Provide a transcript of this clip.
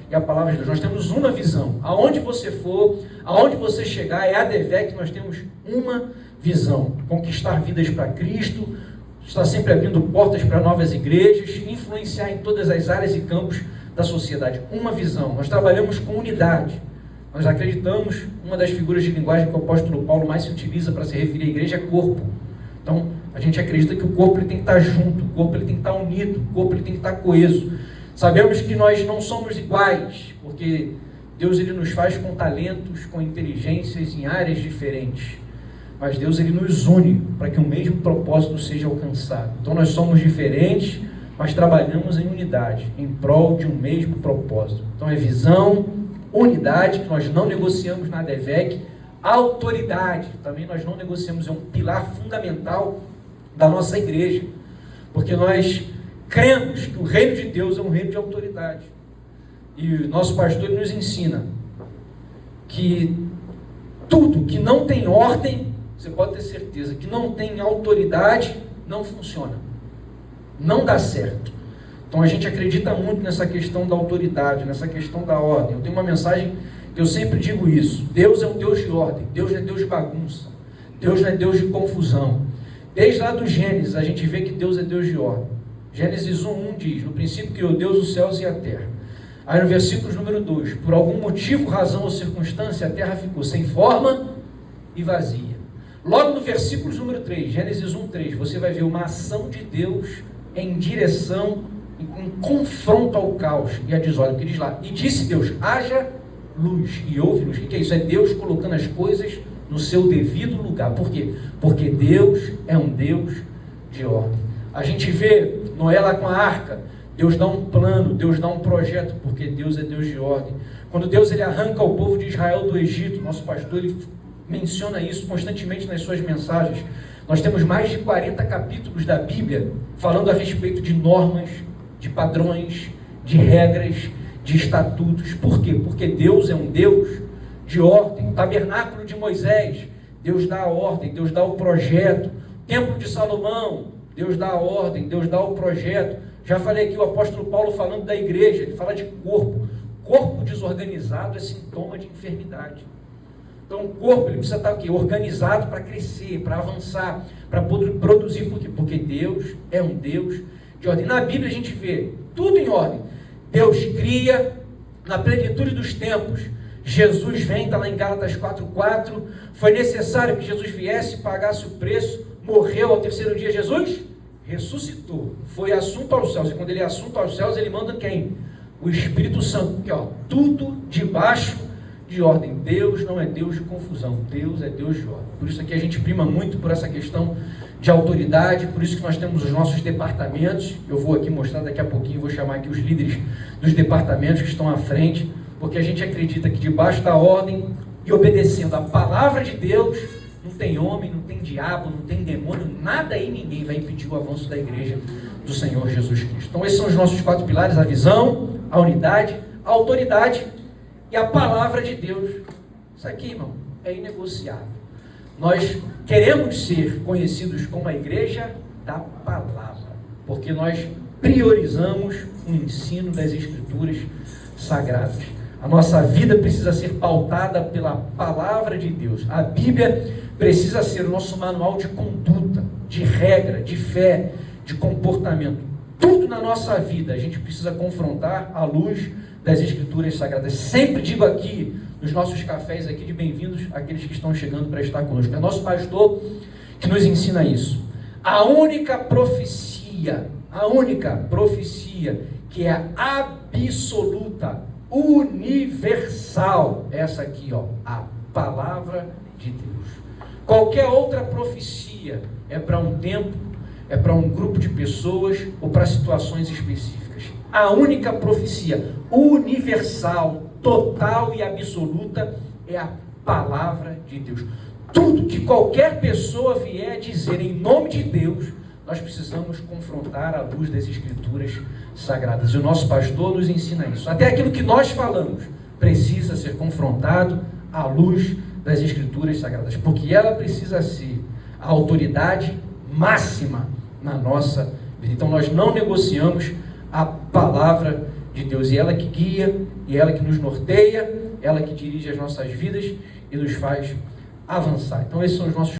e a palavra de Deus. Nós temos uma visão. Aonde você for, aonde você chegar, é a ADVEC, nós temos uma visão. Conquistar vidas para Cristo, estar sempre abrindo portas para novas igrejas, influenciar em todas as áreas e campos da sociedade. Uma visão. Nós trabalhamos com unidade. Nós acreditamos, uma das figuras de linguagem que o apóstolo Paulo mais se utiliza para se referir à igreja é corpo. Então, a gente acredita que o corpo ele tem que estar junto, o corpo ele tem que estar unido, o corpo ele tem que estar coeso. Sabemos que nós não somos iguais, porque Deus ele nos faz com talentos, com inteligências em áreas diferentes. Mas Deus ele nos une para que o mesmo propósito seja alcançado. Então nós somos diferentes, mas trabalhamos em unidade, em prol de um mesmo propósito. Então é visão, unidade, que nós não negociamos na ADVEC. Autoridade, também nós não negociamos, é um pilar fundamental da nossa igreja. Porque nós cremos que o reino de Deus é um reino de autoridade. E o nosso pastor nos ensina que tudo que não tem ordem, você pode ter certeza que não tem autoridade, não funciona. Não dá certo. Então a gente acredita muito nessa questão da autoridade, nessa questão da ordem. Eu tenho uma mensagem que eu sempre digo isso. Deus é um Deus de ordem. Deus não é Deus de bagunça. Deus não é Deus de confusão. Desde lá do Gênesis a gente vê que Deus é Deus de ordem. Gênesis 1:1 diz: no princípio criou Deus os céus e a terra. Aí no versículo número 2: por algum motivo, razão ou circunstância, a terra ficou sem forma e vazia. Logo no versículo número 3, Gênesis 1:3, você vai ver uma ação de Deus em direção, em confronto ao caos e à desordem. O que diz lá? E disse Deus: haja luz, e houve luz. O que é isso? É Deus colocando as coisas no seu devido lugar. Por quê? Porque Deus é um Deus de ordem. A gente vê Noé lá com a arca, Deus dá um plano, Deus dá um projeto, porque Deus é Deus de ordem. Quando Deus ele arranca o povo de Israel do Egito, nosso pastor ele menciona isso constantemente nas suas mensagens. Nós temos mais de 40 capítulos da Bíblia falando a respeito de normas, de padrões, de regras, de estatutos. Por quê? Porque Deus é um Deus de ordem. O tabernáculo de Moisés, Deus dá a ordem, Deus dá o projeto. O templo de Salomão, Deus dá a ordem, Deus dá o projeto. Já falei aqui o apóstolo Paulo falando da igreja, ele fala de corpo. Corpo desorganizado é sintoma de enfermidade. Então o corpo ele precisa estar o quê? Organizado para crescer, para avançar, para produzir. Por quê? Porque Deus é um Deus de ordem. Na Bíblia a gente vê tudo em ordem. Deus cria na plenitude dos tempos. Jesus vem, está lá em Gálatas 4:4. Foi necessário que Jesus viesse, pagasse o preço, morreu ao terceiro dia. Jesus ressuscitou, foi assunto aos céus. E quando ele é assunto aos céus, ele manda quem? O Espírito Santo. Porque tudo debaixo de ordem. Deus não é Deus de confusão, Deus é Deus de ordem. Por isso aqui a gente prima muito por essa questão de autoridade, por isso que nós temos os nossos departamentos. Eu vou aqui mostrar daqui a pouquinho, vou chamar aqui os líderes dos departamentos que estão à frente, porque a gente acredita que debaixo da ordem e obedecendo a palavra de Deus, não tem homem, não tem diabo, não tem demônio, nada e ninguém vai impedir o avanço da igreja do Senhor Jesus Cristo. Então esses são os nossos 4 pilares: a visão, a unidade, a autoridade e a palavra de Deus. Isso aqui, irmão, é inegociável. Nós queremos ser conhecidos como a igreja da palavra, porque nós priorizamos o ensino das Escrituras Sagradas. A nossa vida precisa ser pautada pela palavra de Deus. A Bíblia precisa ser o nosso manual de conduta, de regra, de fé, de comportamento. Tudo na nossa vida a gente precisa confrontar à luz das Escrituras Sagradas. Sempre digo aqui, nos nossos cafés aqui de bem-vindos, aqueles que estão chegando para estar conosco. É nosso pastor que nos ensina isso. A única profecia que é absoluta, universal, essa aqui, a palavra de Deus. Qualquer outra profecia é para um tempo, é para um grupo de pessoas ou para situações específicas. A única profecia universal, total e absoluta é a palavra de Deus. Tudo que qualquer pessoa vier dizer em nome de Deus, nós precisamos confrontar à luz das Escrituras Sagradas. E o nosso pastor nos ensina isso. Até aquilo que nós falamos precisa ser confrontado à luz das Escrituras Sagradas, porque ela precisa ser a autoridade máxima na nossa vida. Então nós não negociamos a palavra de Deus. E ela que guia, e ela que nos norteia, ela que dirige as nossas vidas e nos faz avançar. Então esses são os nossos